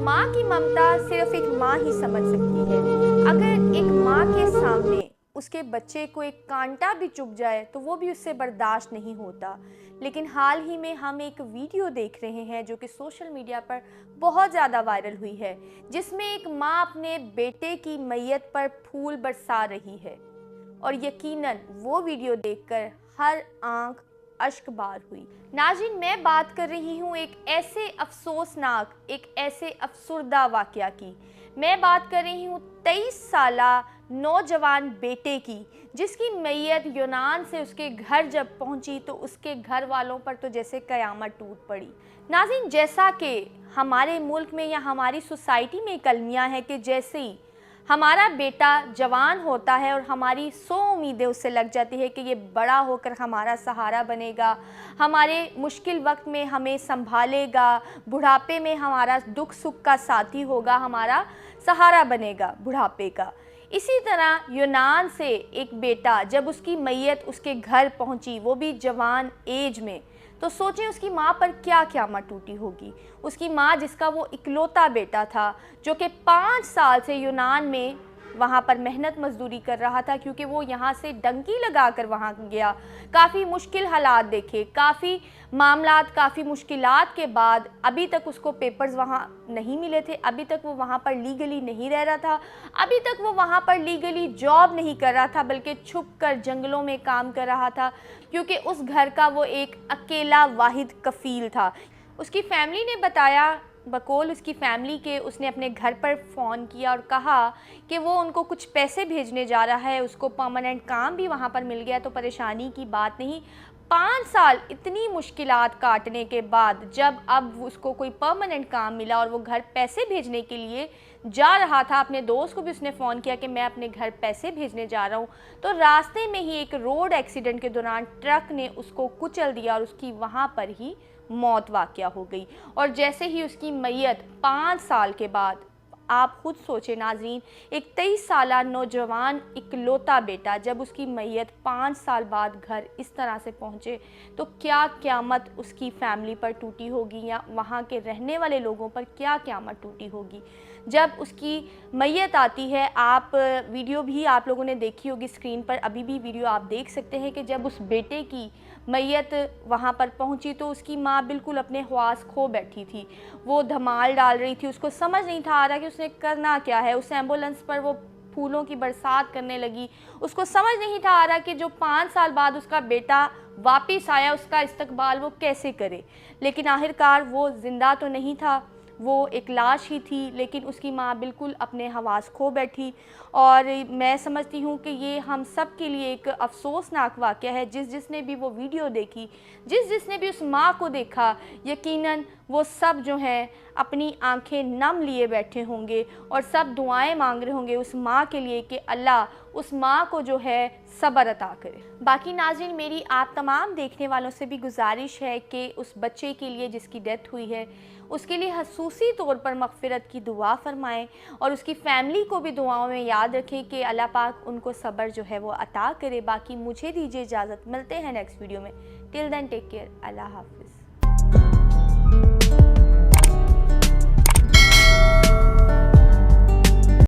माँ की ममता सिर्फ एक माँ ही समझ सकती है। अगर एक माँ के सामने उसके बच्चे को एक कांटा भी चुभ जाए तो वो भी उससे बर्दाश्त नहीं होता। लेकिन हाल ही में हम एक वीडियो देख रहे हैं जो कि सोशल मीडिया पर बहुत ज़्यादा वायरल हुई है, जिसमें एक माँ अपने बेटे की मैयत पर फूल बरसा रही है। और यकीनन वो वीडियो देखकर हर आंख अश्कबार हुई। नाज़रीन, मैं बात कर रही हूँ एक ऐसे अफसोसनाक, एक ऐसे अफसुर्दा वाक़या की। मैं बात कर रही हूँ 23 साला नौजवान बेटे की, जिसकी मैयत यूनान से उसके घर जब पहुंची तो उसके घर वालों पर तो जैसे कयामत टूट पड़ी। नाज़रीन, जैसा कि हमारे मुल्क में या हमारी सोसाइटी में कलमियाँ है कि जैसे ही हमारा बेटा जवान होता है और हमारी 100 उम्मीदें उससे लग जाती है कि ये बड़ा होकर हमारा सहारा बनेगा, हमारे मुश्किल वक्त में हमें संभालेगा, बुढ़ापे में हमारा दुख सुख का साथी होगा, हमारा सहारा बनेगा बुढ़ापे का। इसी तरह यूनान से एक बेटा जब उसकी मैयत उसके घर पहुंची, वो भी जवान एज में, तो सोचें उसकी माँ पर क्या क़यामत टूटी होगी। उसकी माँ जिसका वो इकलौता बेटा था, जो कि 5 साल से यूनान में वहाँ पर मेहनत मजदूरी कर रहा था, क्योंकि वो यहाँ से डंकी लगाकर वहाँ गया, काफ़ी मुश्किल हालात देखे, काफ़ी मामलात, काफ़ी मुश्किलात के बाद अभी तक उसको पेपर्स वहाँ नहीं मिले थे, अभी तक वो वहाँ पर लीगली नहीं रह रहा था, अभी तक वो वहाँ पर लीगली जॉब नहीं कर रहा था, बल्कि छुप कर जंगलों में काम कर रहा था, क्योंकि उस घर का वो एक अकेला वाहिद कफ़ील था। उसकी फैमिली ने बताया, बकौल उसकी फैमिली के, उसने अपने घर पर फ़ोन किया और कहा कि वो उनको कुछ पैसे भेजने जा रहा है, उसको परमानेंट काम भी वहाँ पर मिल गया, तो परेशानी की बात नहीं। 5 साल इतनी मुश्किलात काटने के बाद जब अब उसको कोई परमानेंट काम मिला और वो घर पैसे भेजने के लिए जा रहा था, अपने दोस्त को भी उसने फ़ोन किया कि मैं अपने घर पैसे भेजने जा रहा हूँ, तो रास्ते में ही एक रोड एक्सीडेंट के दौरान ट्रक ने उसको कुचल दिया और उसकी वहाँ पर ही मौत वाक़या हो गई। और जैसे ही उसकी मैयत 5 साल के बाद, आप खुद सोचें नाज़रीन, एक 23 साला नौजवान इकलौता बेटा जब उसकी मैयत 5 साल बाद घर इस तरह से पहुँचे, तो क्या क़यामत उसकी फ़ैमिली पर टूटी होगी या वहाँ के रहने वाले लोगों पर क्या क़यामत टूटी होगी। जब उसकी मैयत आती है, आप वीडियो भी आप लोगों ने देखी होगी स्क्रीन पर, अभी भी वीडियो आप देख सकते हैं कि जब उस बेटे की मैयत वहाँ पर पहुँची तो उसकी माँ बिल्कुल अपने हवास खो बैठी थी। वो धमाल डाल रही थी, उसको समझ नहीं था आ रहा कि उसने करना क्या है। उस एम्बुलेंस पर वो फूलों की बरसात करने लगी, उसको समझ नहीं था आ रहा कि जो 5 साल बाद उसका बेटा वापस आया, उसका इस्तकबाल वो कैसे करे। लेकिन आखिरकार वो ज़िंदा तो नहीं था, वो एक लाश ही थी, लेकिन उसकी माँ बिल्कुल अपने हवास खो बैठी। और मैं समझती हूँ कि ये हम सब के लिए एक अफसोसनाक वाक़या है। जिसने भी वो वीडियो देखी, जिसने भी उस माँ को देखा, यकीनन वो सब जो हैं अपनी आंखें नम लिए बैठे होंगे और सब दुआएं मांग रहे होंगे उस माँ के लिए कि अल्लाह उस माँ को जो है सब्र अता करे। बाकी नाज़रीन, मेरी आप तमाम देखने वालों से भी गुजारिश है कि उस बच्चे के लिए जिसकी डेथ हुई है, उसके लिए खसूसी तौर पर मग़फ़िरत की दुआ फ़रमाएँ और उसकी फ़ैमिली को भी दुआओं में याद रखें कि अल्लाह पाक उनको सब्र जो है वो अता करे। बाकी मुझे दीजिए इजाज़त, मिलते हैं नेक्स्ट वीडियो में। टिल देन टेक केयर, अल्लाह हाफ़िज़।